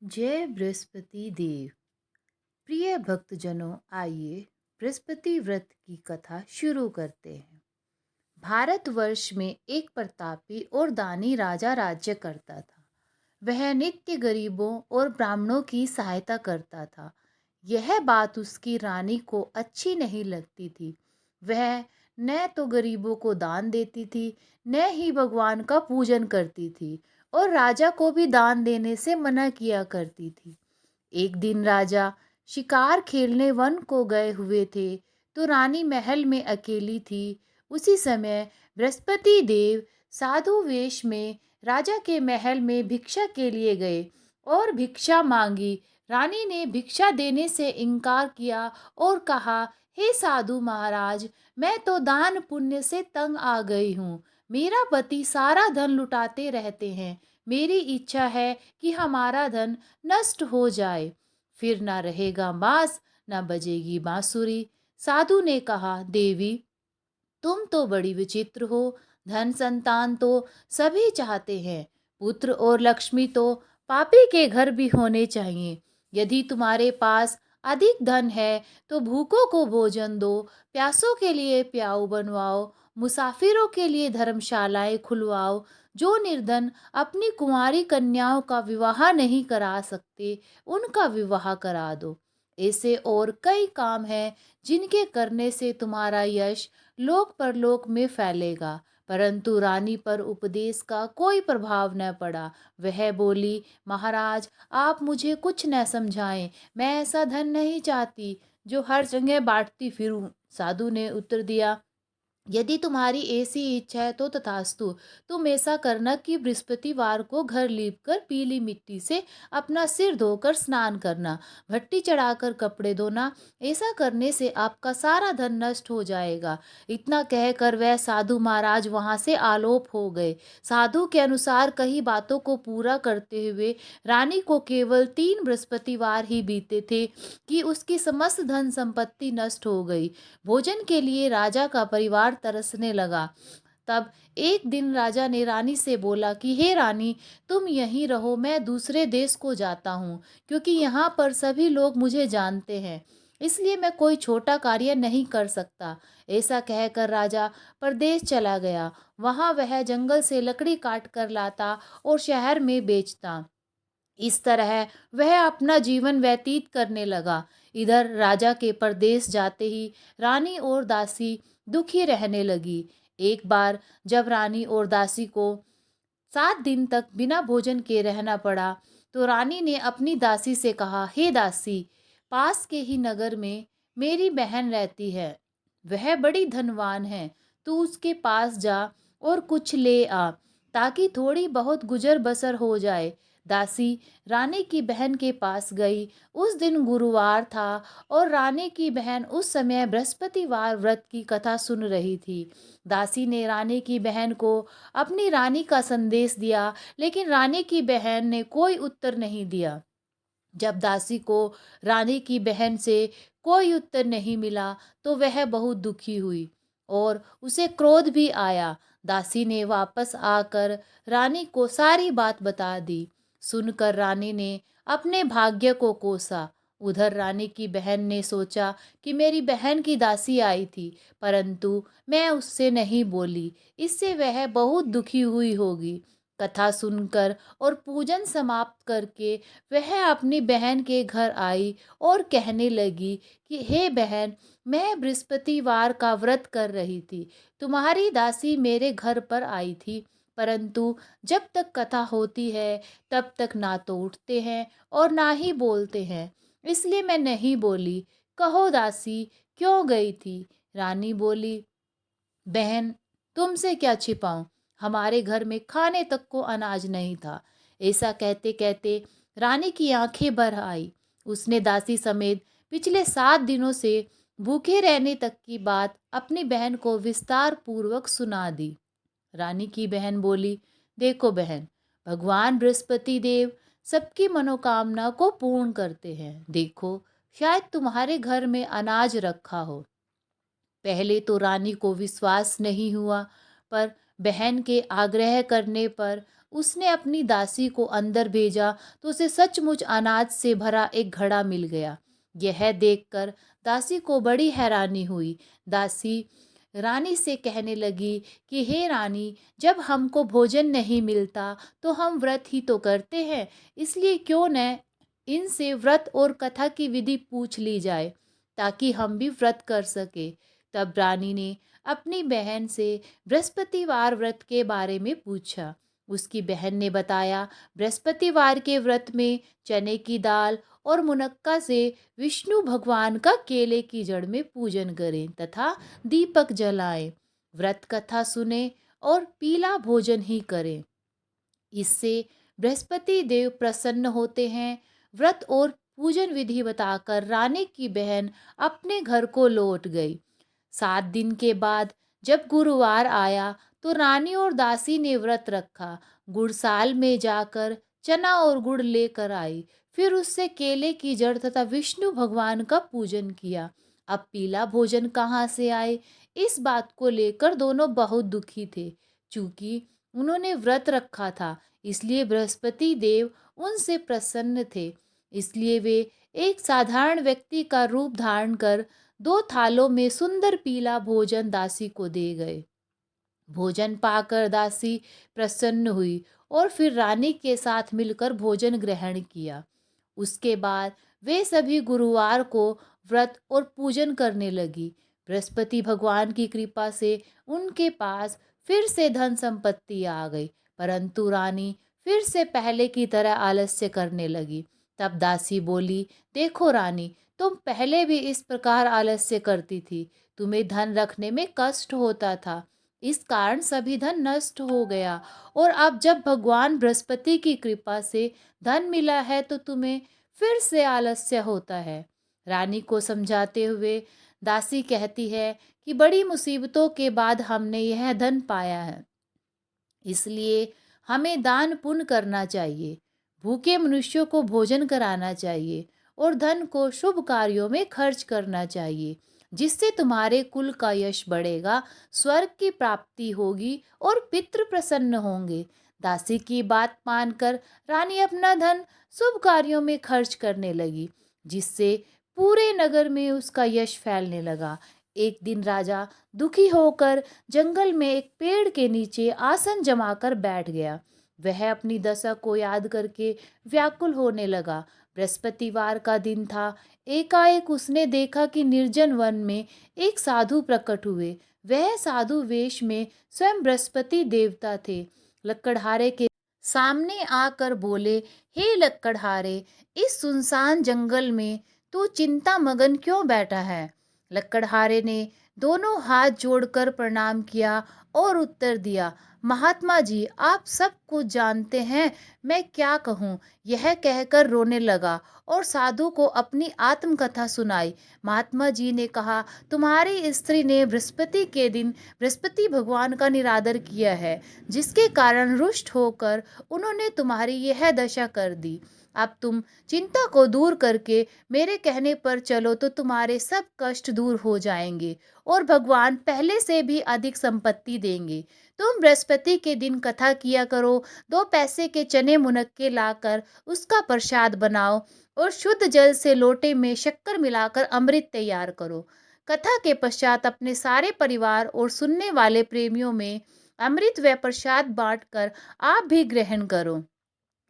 जय बृहस्पति देव। प्रिय भक्तजनों, आइए बृहस्पति व्रत की कथा शुरू करते हैं। भारतवर्ष में एक प्रतापी और दानी राजा राज्य करता था। वह नित्य गरीबों और ब्राह्मणों की सहायता करता था। यह बात उसकी रानी को अच्छी नहीं लगती थी। वह न तो गरीबों को दान देती थी, न ही भगवान का पूजन करती थी, और राजा को भी दान देने से मना किया करती थी। एक दिन राजा शिकार खेलने वन को गए हुए थे, तो रानी महल में अकेली थी। उसी समय बृहस्पति देव साधु वेश में राजा के महल में भिक्षा के लिए गए और भिक्षा मांगी। रानी ने भिक्षा देने से इनकार किया और कहा, हे साधु महाराज, मैं तो दान पुण्य से तंग आ गई हूँ। मेरा पति सारा धन लुटाते रहते हैं। मेरी इच्छा है कि हमारा धन नष्ट हो जाए, फिर ना रहेगा मांस, ना बजेगी बांसुरी। साधु ने कहा, देवी, तुम तो बड़ी विचित्र हो। धन संतान तो सभी चाहते हैं, पुत्र और लक्ष्मी तो पापी के घर भी होने चाहिए। यदि तुम्हारे पास अधिक धन है तो भूखों को भोजन दो, प्यासों के लिए प्याऊ बनवाओ, मुसाफिरों के लिए धर्मशालाएं खुलवाओ। जो निर्धन अपनी कुंवारी कन्याओं का विवाह नहीं करा सकते, उनका विवाह करा दो। ऐसे और कई काम हैं जिनके करने से तुम्हारा यश लोक परलोक में फैलेगा। परंतु रानी पर उपदेश का कोई प्रभाव न पड़ा। वह बोली, महाराज, आप मुझे कुछ न समझाएं। मैं ऐसा धन नहीं चाहती जो हर जगह बांटती फिरूं। साधु ने उत्तर दिया, यदि तुम्हारी ऐसी इच्छा है तो तथास्तु। तुम ऐसा करना कि बृहस्पतिवार को घर लीपकर पीली मिट्टी से अपना सिर धोकर स्नान करना, भट्टी चढ़ाकर कपड़े धोना। ऐसा करने से आपका सारा धन नष्ट हो जाएगा। इतना कहकर वह साधु महाराज वहां से आलोप हो गए। साधु के अनुसार कई बातों को पूरा करते हुए रानी को केवल 3 बृहस्पतिवार ही बीते थे कि उसकी समस्त धन संपत्ति नष्ट हो गई। भोजन के लिए राजा का परिवार तरसने लगा। तब एक दिन राजा ने रानी से बोला कि हे रानी, तुम यहीं रहो, मैं दूसरे देश को जाता हूँ, क्योंकि यहाँ पर सभी लोग मुझे जानते हैं। इसलिए मैं कोई छोटा कार्य नहीं कर सकता। ऐसा कहकर राजा परदेश चला गया। वहां वह जंगल से लकड़ी काट कर लाता और शहर में बेचता। इस तरह वह अपना जीवन व्यतीत करने लगा। इधर राजा के परदेश जाते ही रानी और दासी दुखी रहने लगी। एक बार जब रानी और दासी को 7 दिन तक बिना भोजन के रहना पड़ा, तो रानी ने अपनी दासी से कहा, हे दासी, पास के ही नगर में मेरी बहन रहती है। वह बड़ी धनवान है। तू उसके पास जा और कुछ ले आ, ताकि थोड़ी बहुत गुजर बसर हो जाए। दासी रानी की बहन के पास गई। उस दिन गुरुवार था और रानी की बहन उस समय बृहस्पतिवार व्रत की कथा सुन रही थी। दासी ने रानी की बहन को अपनी रानी का संदेश दिया, लेकिन रानी की बहन ने कोई उत्तर नहीं दिया। जब दासी को रानी की बहन से कोई उत्तर नहीं मिला, तो वह बहुत दुखी हुई और उसे क्रोध भी आया। दासी ने वापस आकर रानी को सारी बात बता दी। सुनकर रानी ने अपने भाग्य को कोसा। उधर रानी की बहन ने सोचा कि मेरी बहन की दासी आई थी, परंतु मैं उससे नहीं बोली, इससे वह बहुत दुखी हुई होगी। कथा सुनकर और पूजन समाप्त करके वह अपनी बहन के घर आई और कहने लगी कि हे बहन, मैं बृहस्पतिवार का व्रत कर रही थी। तुम्हारी दासी मेरे घर पर आई थी, परंतु जब तक कथा होती है तब तक ना तो उठते हैं और ना ही बोलते हैं, इसलिए मैं नहीं बोली। कहो दासी, क्यों गई थी? रानी बोली, बहन, तुमसे क्या छिपाऊं, हमारे घर में खाने तक को अनाज नहीं था। ऐसा कहते कहते रानी की आंखें भर आई। उसने दासी समेत पिछले 7 दिनों से भूखे रहने तक की बात अपनी बहन को विस्तार पूर्वक सुना दी। रानी की बहन बोली, देखो बहन, भगवान बृहस्पति देव सबकी मनोकामना को पूर्ण करते हैं। देखो, शायद तुम्हारे घर में अनाज रखा हो। पहले तो रानी को विश्वास नहीं हुआ, पर बहन के आग्रह करने पर उसने अपनी दासी को अंदर भेजा तो उसे सचमुच अनाज से भरा एक घड़ा मिल गया। यह देखकर दासी को बड़ी हैरानी हुई। दासी रानी से कहने लगी कि हे रानी, जब हमको भोजन नहीं मिलता तो हम व्रत ही तो करते हैं, इसलिए क्यों न इनसे व्रत और कथा की विधि पूछ ली जाए ताकि हम भी व्रत कर सके। तब रानी ने अपनी बहन से बृहस्पतिवार व्रत के बारे में पूछा। उसकी बहन ने बताया, बृहस्पतिवार के व्रत में चने की दाल और मुनक्का से विष्णु भगवान का केले की जड़ में पूजन करें तथा दीपक जलाएं, व्रत कथा सुने और पीला भोजन ही करें। इससे बृहस्पति देव प्रसन्न होते हैं। व्रत और पूजन विधि बताकर रानी की बहन अपने घर को लौट गई। 7 दिन के बाद जब गुरुवार आया तो रानी और दासी ने व्रत रखा। गुड़साल में जाकर चना और गुड़ लेकर आई, फिर उससे केले की जड़ तथा विष्णु भगवान का पूजन किया। अब पीला भोजन कहाँ से आए, इस बात को लेकर दोनों बहुत दुखी थे। चूंकि उन्होंने व्रत रखा था, इसलिए बृहस्पति देव उनसे प्रसन्न थे। इसलिए वे एक साधारण व्यक्ति का रूप धारण कर 2 थालों में सुंदर पीला भोजन दासी को दे गए। भोजन पाकर दासी प्रसन्न हुई और फिर रानी के साथ मिलकर भोजन ग्रहण किया। उसके बाद वे सभी गुरुवार को व्रत और पूजन करने लगी। बृहस्पति भगवान की कृपा से उनके पास फिर से धन संपत्ति आ गई, परंतु रानी फिर से पहले की तरह आलस्य करने लगी। तब दासी बोली, देखो रानी, तुम पहले भी इस प्रकार आलस्य करती थी। तुम्हें धन रखने में कष्ट होता था, इस कारण सभी धन नष्ट हो गया, और अब जब भगवान बृहस्पति की कृपा से धन मिला है तो तुम्हें फिर से आलस्य होता है। रानी को समझाते हुए दासी कहती है कि बड़ी मुसीबतों के बाद हमने यह धन पाया है, इसलिए हमें दान पुण्य करना चाहिए, भूखे मनुष्यों को भोजन कराना चाहिए और धन को शुभ कार्यों में खर्च करना चाहिए, जिससे तुम्हारे कुल का यश बढ़ेगा, स्वर्ग की प्राप्ति होगी और पितृ प्रसन्न होंगे। दासी की बात मानकर रानी अपना धन शुभ कार्यों में खर्च करने लगी, जिससे पूरे नगर में उसका यश फैलने लगा। एक दिन राजा दुखी होकर जंगल में एक पेड़ के नीचे आसन जमाकर बैठ गया। वह अपनी दशा को याद करके व्याकुल होने लगा। बृहस्पतिवार का दिन था। एकाएक उसने देखा कि निर्जन वन में एक साधु प्रकट हुए। वह साधु वेश में स्वयं बृहस्पति देवता थे। लकड़हारे के सामने आकर बोले, हे लकड़हारे, इस सुनसान जंगल में तू चिंता मगन क्यों बैठा है? लकड़हारे ने दोनों हाथ जोड़कर प्रणाम किया और उत्तर दिया, महात्मा जी, आप सब कुछ जानते हैं, मैं क्या कहूँ। यह कहकर रोने लगा और साधु को अपनी आत्मकथा सुनाई। महात्मा जी ने कहा, तुम्हारी स्त्री ने बृहस्पति के दिन बृहस्पति भगवान का निरादर किया है, जिसके कारण रुष्ट होकर उन्होंने तुम्हारी यह दशा कर दी। अब तुम चिंता को दूर करके मेरे कहने पर चलो तो तुम्हारे सब कष्ट दूर हो जाएंगे और भगवान पहले से भी अधिक संपत्ति देंगे। तुम बृहस्पति के दिन कथा किया करो, 2 पैसे के चने मुनक्के लाकर उसका प्रसाद बनाओ और शुद्ध जल से लोटे में शक्कर मिलाकर अमृत तैयार करो। कथा के पश्चात अपने सारे परिवार और सुनने वाले प्रेमियों में अमृत व प्रसाद बांटकर आप भी ग्रहण करो।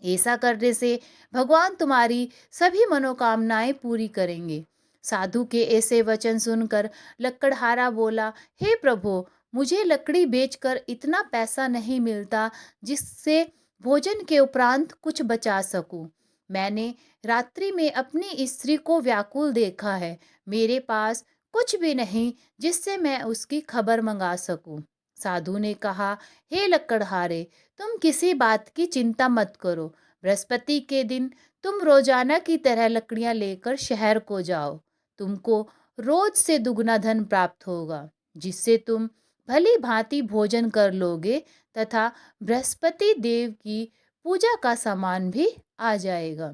ऐसा करने से भगवान तुम्हारी सभी मनोकामनाएं पूरी करेंगे। साधु के ऐसे वचन सुनकर लकड़हारा बोला, हे प्रभु, मुझे लकड़ी बेचकर इतना पैसा नहीं मिलता जिससे भोजन के उपरांत कुछ बचा सकूं। मैंने रात्रि में अपनी स्त्री को व्याकुल देखा है। मेरे पास कुछ भी नहीं जिससे मैं उसकी खबर मंगा सकूं। साधु ने कहा, हे लकड़हारे, तुम किसी बात की चिंता मत करो। बृहस्पति के दिन तुम रोजाना की तरह लकड़ियां लेकर शहर को जाओ। तुमको रोज से दुगना धन प्राप्त होगा, जिससे तुम भली भांति भोजन कर लोगे तथा बृहस्पति देव की पूजा का सामान भी आ जाएगा।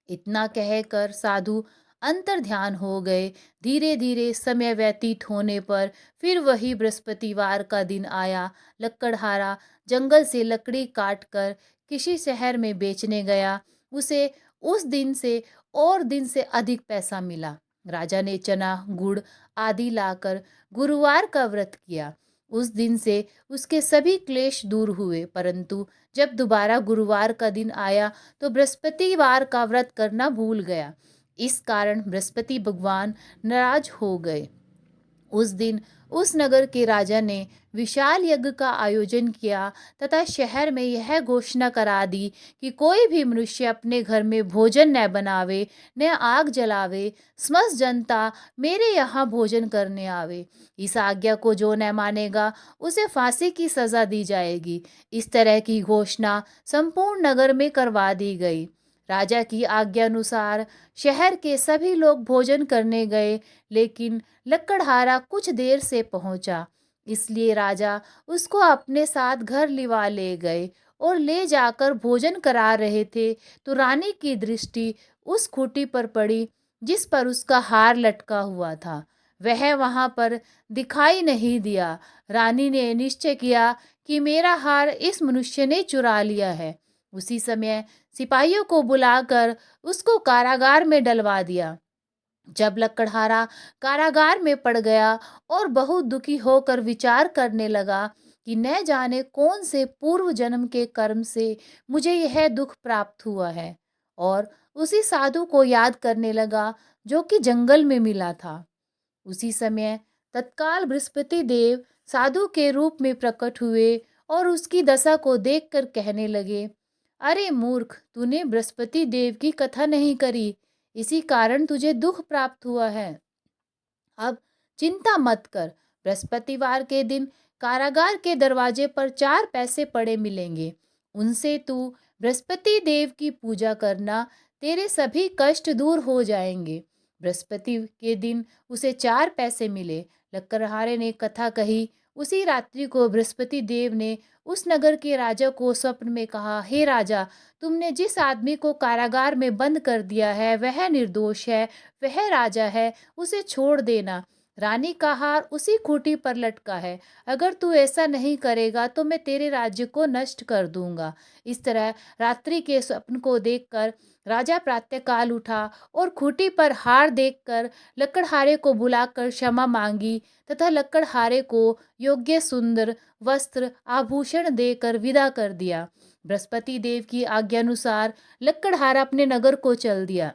इतना कहकर साधु अंतर्ध्यान हो गए। धीरे धीरे समय व्यतीत होने पर फिर वही बृहस्पतिवार का दिन आया। लकड़हारा जंगल से लकड़ी काट कर किसी शहर में बेचने गया। उसे उस दिन से और दिन से अधिक पैसा मिला। राजा ने चना गुड़ आदि लाकर गुरुवार का व्रत किया। उस दिन से उसके सभी क्लेश दूर हुए। परंतु जब दोबारा गुरुवार का दिन आया तो बृहस्पतिवार का व्रत करना भूल गया। इस कारण बृहस्पति भगवान नाराज हो गए। उस दिन उस नगर के राजा ने विशाल यज्ञ का आयोजन किया तथा शहर में यह घोषणा करा दी कि कोई भी मनुष्य अपने घर में भोजन न बनावे, न आग जलावे। समस्त जनता मेरे यहाँ भोजन करने आवे। इस आज्ञा को जो न मानेगा उसे फांसी की सजा दी जाएगी। इस तरह की घोषणा संपूर्ण नगर में करवा दी गई। राजा की आज्ञानुसार शहर के सभी लोग भोजन करने गए, लेकिन लकड़हारा कुछ देर से पहुंचा। इसलिए राजा उसको अपने साथ घर लिवा ले गए और ले जाकर भोजन करा रहे थे तो रानी की दृष्टि उस खूंटी पर पड़ी जिस पर उसका हार लटका हुआ था। वह वहां पर दिखाई नहीं दिया। रानी ने निश्चय किया कि मेरा हार इस मनुष्य ने चुरा लिया है। उसी समय सिपाहियों को बुलाकर उसको कारागार में डलवा दिया। जब लकड़हारा कारागार में पड़ गया और बहुत दुखी होकर विचार करने लगा कि न जाने कौन से पूर्व जन्म के कर्म से मुझे यह दुख प्राप्त हुआ है, और उसी साधु को याद करने लगा जो कि जंगल में मिला था। उसी समय तत्काल बृहस्पति देव साधु के रूप में प्रकट हुए और उसकी दशा को देखकर कहने लगे, अरे मूर्ख, तूने बृहस्पति देव की कथा नहीं करी, इसी कारण तुझे दुख प्राप्त हुआ है। अब चिंता मत कर। बृहस्पतिवार के दिन कारागार के दरवाजे पर 4 पैसे पड़े मिलेंगे। उनसे तू बृहस्पति देव की पूजा करना, तेरे सभी कष्ट दूर हो जाएंगे। बृहस्पति के दिन उसे 4 पैसे मिले। लकड़हारे ने कथा कही। उसी रात्रि को बृहस्पति देव ने उस नगर के राजा को स्वप्न में कहा, हे राजा, तुमने जिस आदमी को कारागार में बंद कर दिया है वह निर्दोष है, वह राजा है, उसे छोड़ देना। रानी का हार उसी खूंटी पर लटका है। अगर तू ऐसा नहीं करेगा तो मैं तेरे राज्य को नष्ट कर दूंगा। इस तरह रात्रि के स्वप्न को देखकर राजा प्रातःकाल उठा और खूंटी पर हार देखकर लकड़हारे को बुलाकर क्षमा मांगी तथा लकड़हारे को योग्य सुंदर वस्त्र आभूषण देकर विदा कर दिया। बृहस्पति देव की आज्ञानुसार लकड़हारा अपने नगर को चल दिया।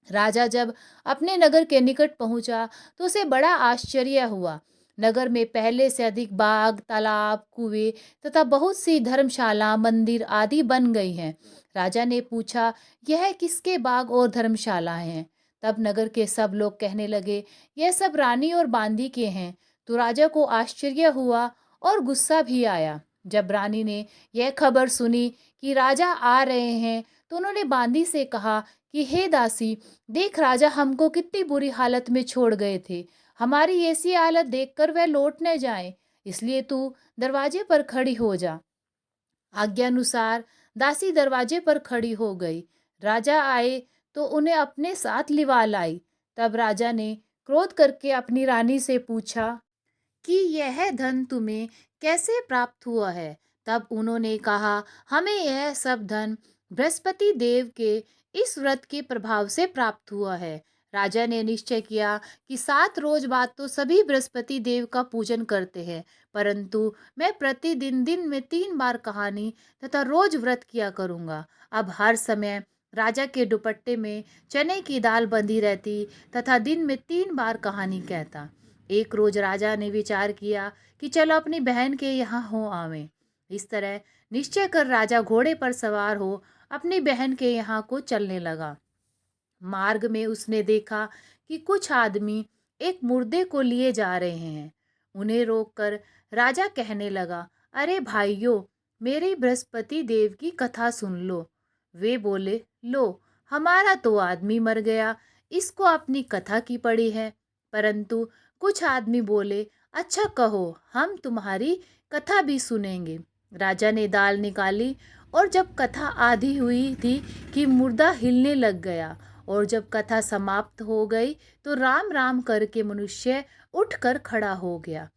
राजा जब अपने नगर के निकट पहुंचा तो उसे बड़ा आश्चर्य हुआ। नगर में पहले से अधिक बाग, तालाब, कुएं तथा बहुत सी धर्मशाला, मंदिर आदि बन गई हैं। राजा ने पूछा, यह किसके बाग और धर्मशाला हैं? तब नगर के सब लोग कहने लगे, यह सब रानी और बांदी के हैं। तो राजा को आश्चर्य हुआ और गुस्सा भी आया। जब रानी ने यह खबर सुनी कि राजा आ रहे हैं तो उन्होंने बांदी से कहा कि हे दासी, देख राजा हमको कितनी बुरी हालत में छोड़ गए थे। हमारी ऐसी हालत देखकर वह लौट न जाए, इसलिए तू दरवाजे पर खड़ी हो जा। आज्ञानुसार दासी दरवाजे पर खड़ी हो गई। राजा आए तो उन्हें अपने साथ लिवा लाई। तब राजा ने क्रोध करके अपनी रानी से पूछा कि यह धन तुम्हें कैसे प्राप्त हुआ है? तब उन्होंने कहा, हमें यह सब धन बृहस्पति देव के इस व्रत के प्रभाव से प्राप्त हुआ है। राजा ने निश्चय किया कि 7 रोज बाद तो सभी बृहस्पति देव का पूजन करते हैं, परंतु मैं प्रतिदिन दिन में 3 बार कहानी तथा रोज व्रत किया करूंगा। अब हर समय राजा के दुपट्टे में चने की दाल बंधी रहती तथा दिन में 3 बार कहानी कहता। एक रोज राजा ने विचार किया कि चलो अपनी बहन के यहाँ हो आवें। इस तरह निश्चय कर राजा घोड़े पर सवार हो अपनी बहन के यहाँ को चलने लगा। मार्ग में उसने देखा कि कुछ आदमी एक मुर्दे को लिए जा रहे हैं। उन्हें रोककर राजा कहने लगा, अरे भाइयों, मेरी बृहस्पति देव की कथा सुन लो। वे बोले, लो, हमारा तो आदमी मर गया, इसको अपनी कथा की पड़ी है। परंतु कुछ आदमी बोले, अच्छा कहो, हम तुम्हारी कथा भी सुनेंगे। राजा ने दाल निकाली और जब कथा आधी हुई थी कि मुर्दा हिलने लग गया और जब कथा समाप्त हो गई तो राम राम करके मनुष्य उठकर खड़ा हो गया।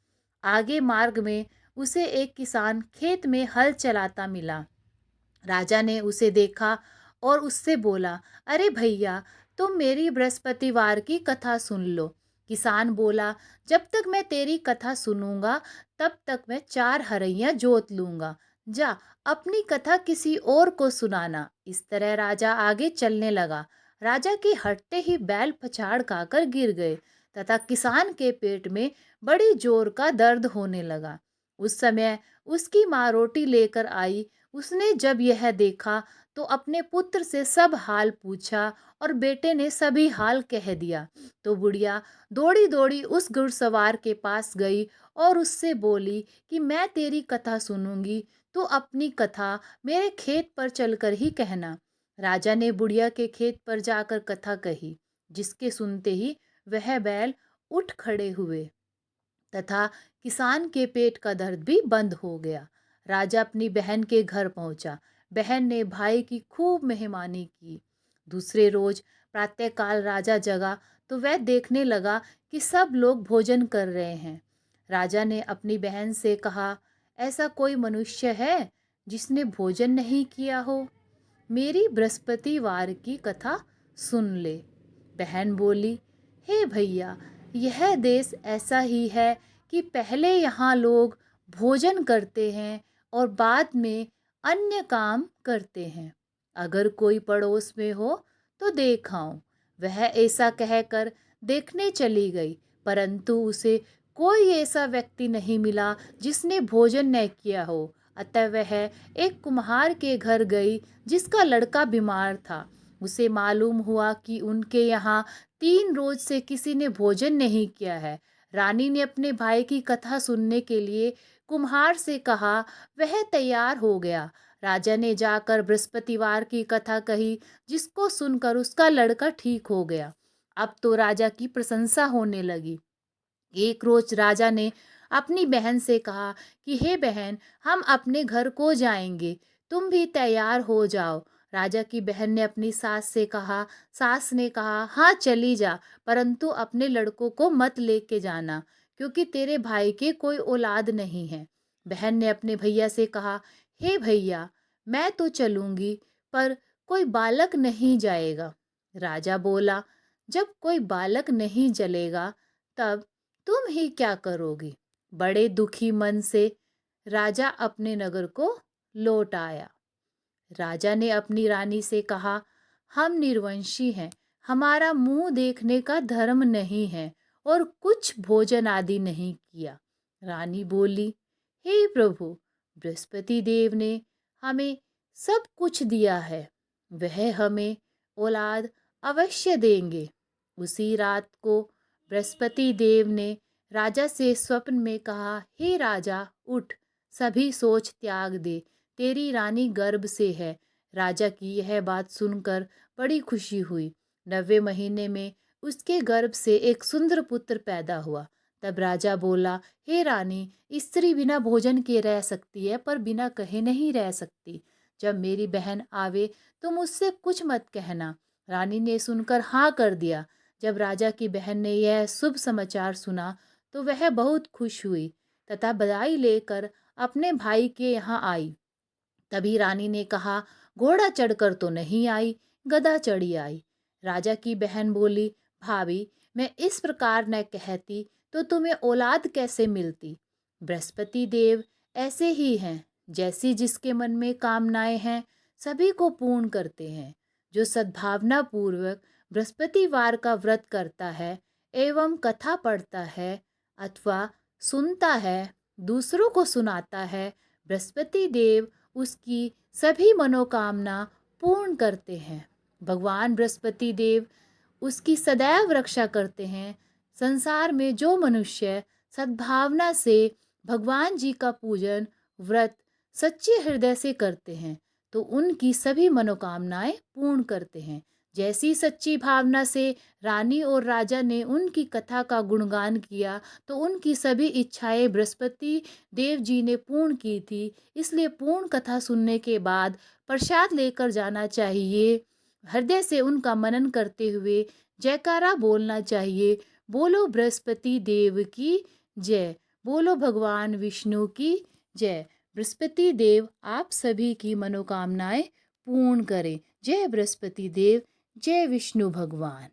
आगे मार्ग में उसे एक किसान खेत में हल चलाता मिला। राजा ने उसे देखा और उससे बोला, अरे भैया, तुम मेरी बृहस्पतिवार की कथा सुन लो। किसान बोला, जब तक मैं तेरी कथा सुनूंगा तब तक मैं 4 हरैया जोत लूंगा। जा, अपनी कथा किसी और को सुनाना। इस तरह राजा आगे चलने लगा। राजा के हटते ही बैल पछाड़ खाकर गिर गए तथा किसान के पेट में बड़ी जोर का दर्द होने लगा। उस समय उसकी माँ रोटी लेकर आई। उसने जब यह देखा तो अपने पुत्र से सब हाल पूछा और बेटे ने सभी हाल कह दिया। तो बुढ़िया दौड़ी दौड़ी उस घुड़सवार के पास गई और उससे बोली कि मैं तेरी कथा सुनूंगी, तो अपनी कथा मेरे खेत पर चलकर ही कहना। राजा ने बुढ़िया के खेत पर जाकर कथा कही, जिसके सुनते ही वह बैल उठ खड़े हुए तथा किसान के पेट का दर्द भी बंद हो गया। राजा अपनी बहन के घर पहुंचा। बहन ने भाई की खूब मेहमानी की। दूसरे रोज प्रातःकाल राजा जगा तो वह देखने लगा कि सब लोग भोजन कर रहे हैं। राजा ने अपनी बहन से कहा, ऐसा कोई मनुष्य है जिसने भोजन नहीं किया हो? मेरी बृहस्पतिवार की कथा सुन ले। बहन बोली, हे भैया, यह देश ऐसा ही है कि पहले यहाँ लोग भोजन करते हैं और बाद में अन्य काम करते हैं। अगर कोई पड़ोस में हो तो देख आऊं। वह ऐसा कहकर देखने चली गई, परंतु उसे कोई ऐसा व्यक्ति नहीं मिला जिसने भोजन न किया हो। अतः वह एक कुम्हार के घर गई जिसका लड़का बीमार था। उसे मालूम हुआ कि उनके यहाँ 3 रोज से किसी ने भोजन नहीं किया है। रानी ने अपने भाई की कथा सुनने के लिए कुम्हार से कहा। वह तैयार हो गया। राजा ने जाकर बृहस्पतिवार की कथा कही, जिसको सुनकर उसका लड़का ठीक हो गया। अब तो राजा की प्रशंसा होने लगी। एक रोज राजा ने अपनी बहन से कहा कि हे बहन, हम अपने घर को जाएंगे, तुम भी तैयार हो जाओ। राजा की बहन ने अपनी सास से कहा। सास ने कहा, हाँ चली जा, परंतु अपने लड़कों को मत लेके जाना, क्योंकि तेरे भाई के कोई औलाद नहीं है। बहन ने अपने भैया से कहा, हे भैया, मैं तो चलूंगी, पर कोई बालक नहीं जाएगा। राजा बोला, जब कोई बालक नहीं चलेगा तब तुम ही क्या करोगी? बड़े दुखी मन से राजा अपने नगर को लौट आया। राजा ने अपनी रानी से कहा, हम निर्वंशी हैं, हमारा मुंह देखने का धर्म नहीं है और कुछ भोजन आदि नहीं किया। रानी बोली, हे प्रभु, बृहस्पति देव ने हमें सब कुछ दिया है, वह हमें औलाद अवश्य देंगे। उसी रात को बृहस्पति देव ने राजा से स्वप्न में कहा, हे राजा, उठ, सभी सोच त्याग दे, तेरी रानी गर्भ से है। राजा की यह बात सुनकर बड़ी खुशी हुई। 9वें महीने में उसके गर्भ से एक सुंदर पुत्र पैदा हुआ। तब राजा बोला, हे रानी, स्त्री बिना भोजन के रह सकती है, पर बिना कहे नहीं रह सकती। जब मेरी बहन आवे तो मुझसे कुछ मत कहना। रानी ने सुनकर हाँ कर दिया। जब राजा की बहन ने यह शुभ समाचार सुना तो वह बहुत खुश हुई तथा बधाई लेकर अपने भाई के यहाँ आई। तभी रानी ने कहा, घोड़ा चढ़कर तो नहीं आई, गधा चढ़ी आई। राजा की बहन बोली, भाभी, मैं इस प्रकार न कहती तो तुम्हें औलाद कैसे मिलती? बृहस्पति देव ऐसे ही हैं, जैसी जिसके मन में कामनाएं हैं सभी को पूर्ण करते हैं। जो सद्भावना पूर्वक बृहस्पतिवार का व्रत करता है एवं कथा पढ़ता है अथवा सुनता है, दूसरों को सुनाता है, बृहस्पति देव उसकी सभी मनोकामना पूर्ण करते हैं। भगवान बृहस्पति देव उसकी सदैव रक्षा करते हैं। संसार में जो मनुष्य सद्भावना से भगवान जी का पूजन व्रत सच्चे हृदय से करते हैं तो उनकी सभी मनोकामनाएं पूर्ण करते हैं। जैसी सच्ची भावना से रानी और राजा ने उनकी कथा का गुणगान किया तो उनकी सभी इच्छाएं बृहस्पति देव जी ने पूर्ण की थी। इसलिए पूर्ण कथा सुनने के बाद प्रसाद लेकर जाना चाहिए। हृदय से उनका मनन करते हुए जयकारा बोलना चाहिए। बोलो बृहस्पति देव की जय, बोलो भगवान विष्णु की जय। बृहस्पति देव आप सभी की मनोकामनाएं पूर्ण करें। जय बृहस्पति देव, जय विष्णु भगवान।